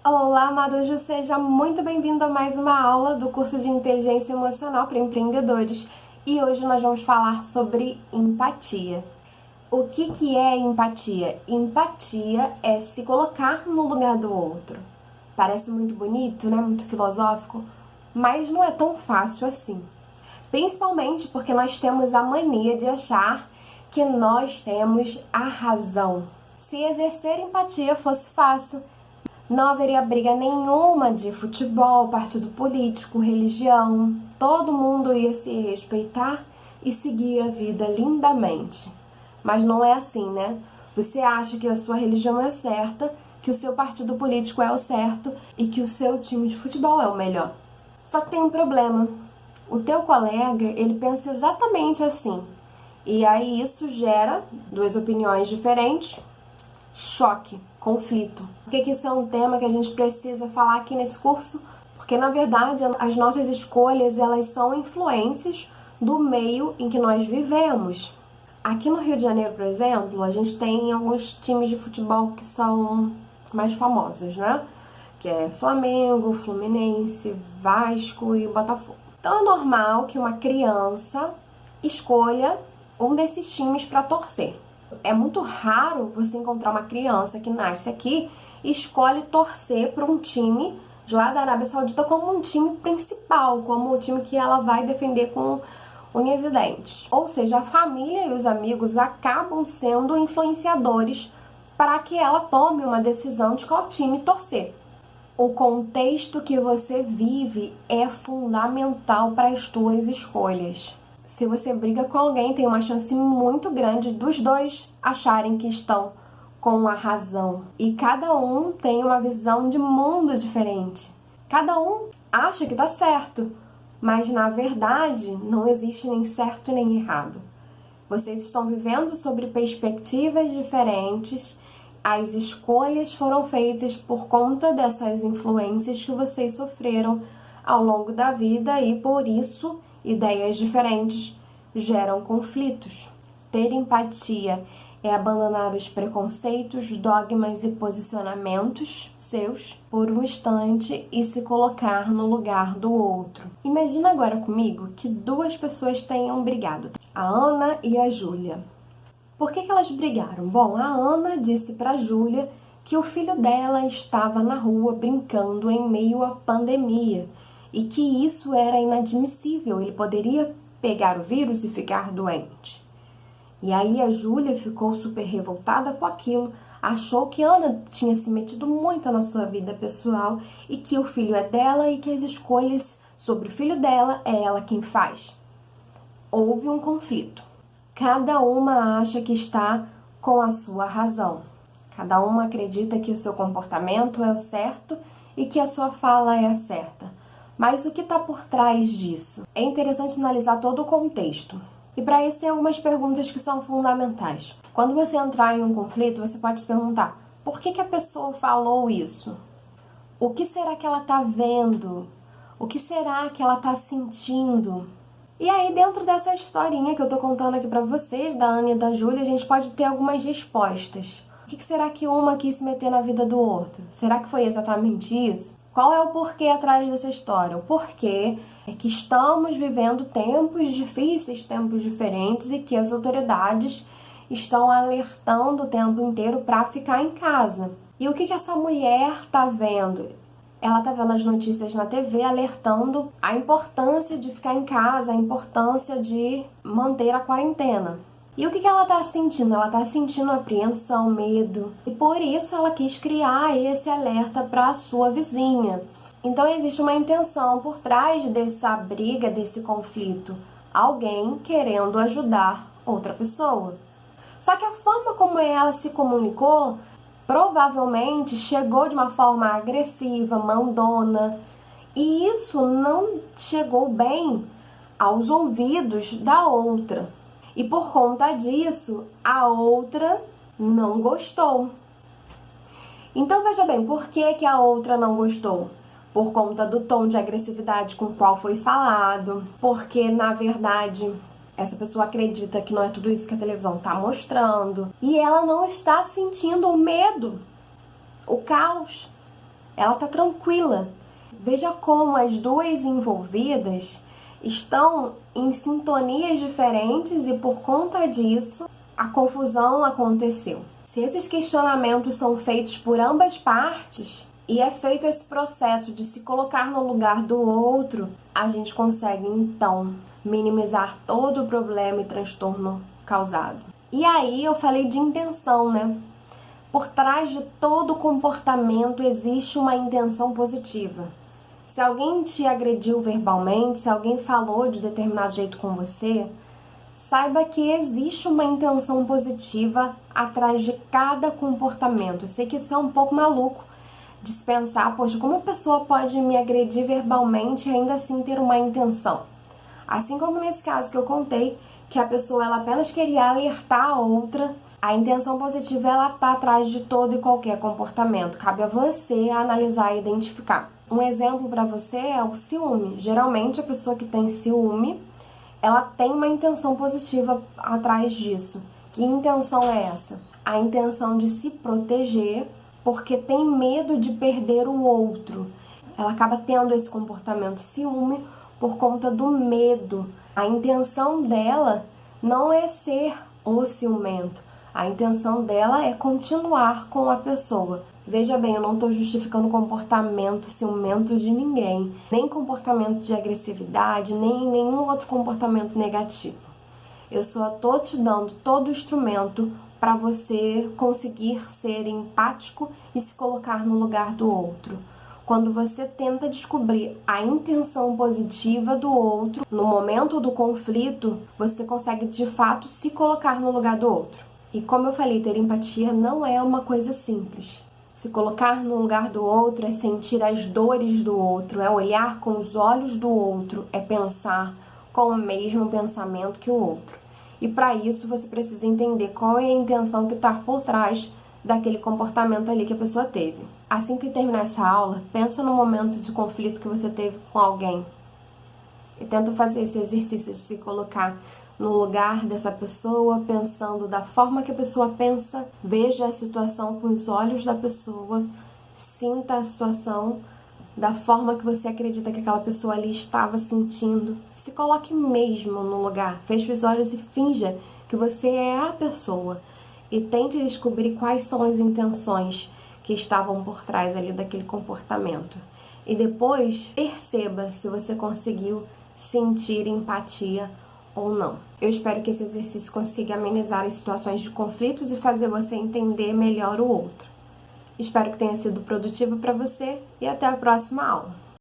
Olá, Marujo, seja muito bem-vindo a mais uma aula do curso de Inteligência Emocional para Empreendedores. E hoje nós vamos falar sobre empatia. O que é empatia? Empatia é se colocar no lugar do outro. Parece muito bonito, né? Muito filosófico, mas não é tão fácil assim. Principalmente porque nós temos a mania de achar que nós temos a razão. Se exercer empatia fosse fácil, não haveria briga nenhuma de futebol, partido político, religião. Todo mundo ia se respeitar e seguir a vida lindamente. Mas não é assim, né? Você acha que a sua religião é certa, que o seu partido político é o certo e que o seu time de futebol é o melhor. Só que tem um problema. O teu colega, ele pensa exatamente assim. E aí isso gera duas opiniões diferentes, choque, conflito. Por que isso é um tema que a gente precisa falar aqui nesse curso? Porque, na verdade, as nossas escolhas, elas são influências do meio em que nós vivemos. Aqui no Rio de Janeiro, por exemplo, a gente tem alguns times de futebol que são mais famosos, né? Que é Flamengo, Fluminense, Vasco e Botafogo. Então é normal que uma criança escolha um desses times para torcer. É muito raro você encontrar uma criança que nasce aqui e escolhe torcer para um time de lá da Arábia Saudita como um time principal, como o time que ela vai defender com unhas e dentes. Ou seja, a família e os amigos acabam sendo influenciadores para que ela tome uma decisão de qual time torcer. O contexto que você vive é fundamental para as suas escolhas. Se você briga com alguém, tem uma chance muito grande dos dois acharem que estão com a razão. E cada um tem uma visão de mundo diferente. Cada um acha que está certo, mas na verdade não existe nem certo nem errado. Vocês estão vivendo sobre perspectivas diferentes. As escolhas foram feitas por conta dessas influências que vocês sofreram ao longo da vida e por isso ideias diferentes geram conflitos. Ter empatia é abandonar os preconceitos, dogmas e posicionamentos seus por um instante e se colocar no lugar do outro. Imagina agora comigo que duas pessoas tenham brigado, a Ana e a Júlia. Por que elas brigaram? Bom, a Ana disse para a Júlia que o filho dela estava na rua brincando em meio à pandemia e que isso era inadmissível, ele poderia pegar o vírus e ficar doente. E aí a Júlia ficou super revoltada com aquilo, achou que Ana tinha se metido muito na sua vida pessoal e que o filho é dela e que as escolhas sobre o filho dela é ela quem faz. Houve um conflito. Cada uma acha que está com a sua razão. Cada uma acredita que o seu comportamento é o certo e que a sua fala é a certa. Mas o que está por trás disso? É interessante analisar todo o contexto. E para isso tem algumas perguntas que são fundamentais. Quando você entrar em um conflito, você pode se perguntar: por que a pessoa falou isso? O que será que ela está vendo? O que será que ela está sentindo? E aí, dentro dessa historinha que eu tô contando aqui pra vocês, da Ana e da Júlia, a gente pode ter algumas respostas. O que será que uma quis se meter na vida do outro? Será que foi exatamente isso? Qual é o porquê atrás dessa história? O porquê é que estamos vivendo tempos difíceis, tempos diferentes e que as autoridades estão alertando o tempo inteiro para ficar em casa. E o que essa mulher tá vendo? Ela tá vendo as notícias na TV alertando a importância de ficar em casa, a importância de manter a quarentena. E o que ela tá sentindo? Ela tá sentindo apreensão, medo. E por isso ela quis criar esse alerta para a sua vizinha. Então existe uma intenção por trás dessa briga, desse conflito. Alguém querendo ajudar outra pessoa. Só que a forma como ela se comunicou provavelmente chegou de uma forma agressiva, mandona, e isso não chegou bem aos ouvidos da outra. E por conta disso, a outra não gostou. Então veja bem, por que a outra não gostou? Por conta do tom de agressividade com o qual foi falado, porque na verdade essa pessoa acredita que não é tudo isso que a televisão está mostrando. E ela não está sentindo o medo, o caos. ela tá tranquila. Veja como as duas envolvidas estão em sintonias diferentes e por conta disso a confusão aconteceu. Se esses questionamentos são feitos por ambas partes e é feito esse processo de se colocar no lugar do outro, a gente consegue então minimizar todo o problema e transtorno causado. E aí eu falei de intenção, né? Por trás de todo comportamento existe uma intenção positiva. Se alguém te agrediu verbalmente, se alguém falou de determinado jeito com você, saiba que existe uma intenção positiva atrás de cada comportamento. Eu sei que isso é um pouco maluco de se pensar, poxa, como a pessoa pode me agredir verbalmente e ainda assim ter uma intenção? Assim como nesse caso que eu contei, que a pessoa ela apenas queria alertar a outra, a intenção positiva ela está atrás de todo e qualquer comportamento. Cabe a você analisar e identificar. Um exemplo para você é o ciúme. Geralmente a pessoa que tem ciúme, ela tem uma intenção positiva atrás disso. Que intenção é essa? A intenção de se proteger porque tem medo de perder o outro. Ela acaba tendo esse comportamento ciúme por conta do medo. A intenção dela não é ser o ciumento. A intenção dela é continuar com a pessoa. Veja bem, eu não estou justificando comportamento ciumento de ninguém, nem comportamento de agressividade, nem nenhum outro comportamento negativo. Eu só estou te dando todo o instrumento para você conseguir ser empático e se colocar no lugar do outro. Quando você tenta descobrir a intenção positiva do outro, no momento do conflito, você consegue de fato se colocar no lugar do outro. E como eu falei, ter empatia não é uma coisa simples. Se colocar no lugar do outro é sentir as dores do outro, é olhar com os olhos do outro, é pensar com o mesmo pensamento que o outro. E para isso você precisa entender qual é a intenção que está por trás daquele comportamento ali que a pessoa teve. Assim que terminar essa aula, pensa no momento de conflito que você teve com alguém e tenta fazer esse exercício de se colocar no lugar dessa pessoa, pensando da forma que a pessoa pensa, veja a situação com os olhos da pessoa, sinta a situação da forma que você acredita que aquela pessoa ali estava sentindo. Se coloque mesmo no lugar, feche os olhos e finja que você é a pessoa e tente descobrir quais são as intenções que estavam por trás ali daquele comportamento. E depois perceba se você conseguiu sentir empatia ou não. Eu espero que esse exercício consiga amenizar as situações de conflitos e fazer você entender melhor o outro. Espero que tenha sido produtivo para você e até a próxima aula.